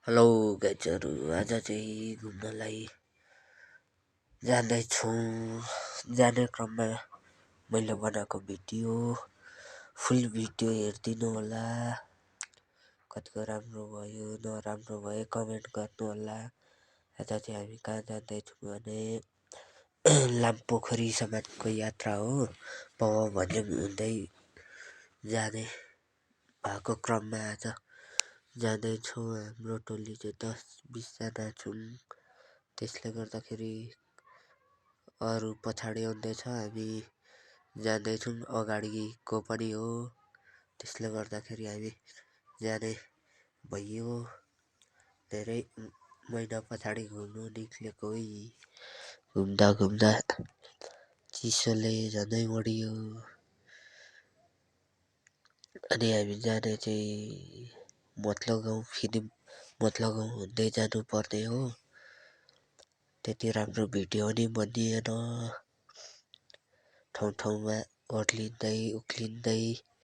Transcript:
Hello गाइजहरू, आज चाहिँ घुम्नलाई जाँदैछौँ। जाने क्रममा मैले बनाएको भिडियो, फुल भिडियो हेरिदिनु होला। कतिको राम्रो भयो नराम्रो भयो कमेन्ट गर्नु होला। आज चाहिँ हामी कहाँ जाँदैछौँ भने लामपोखरीसम्मको यात्रा हो। भञ्ज्याङ हुँदै जाने भएको क्रममा आज जाँदैछौँ। हाम्रो टोली चाहिँ 10-20 जना छौँ। त्यसले गर्दाखेरि अरू पछाडि आउँदैछ, हामी जाँदैछौँ। अगाडिको पनि हो, त्यसले गर्दाखेरि हामी जाने भइयो। धेरै महिना पछाडि घुम्नु निक्लेको है। घुम्दा घुम्दा चिसोले झनै बढियो। अनि हामी जाने चाहिँ मतलो गाउँ, फेरि मतलो गाउँ हुँदै जानुपर्ने हो। त्यति राम्रो भिडियो नि बनिएन। ठाउँ ठाउँमा ओर्लिँदै उक्लिँदै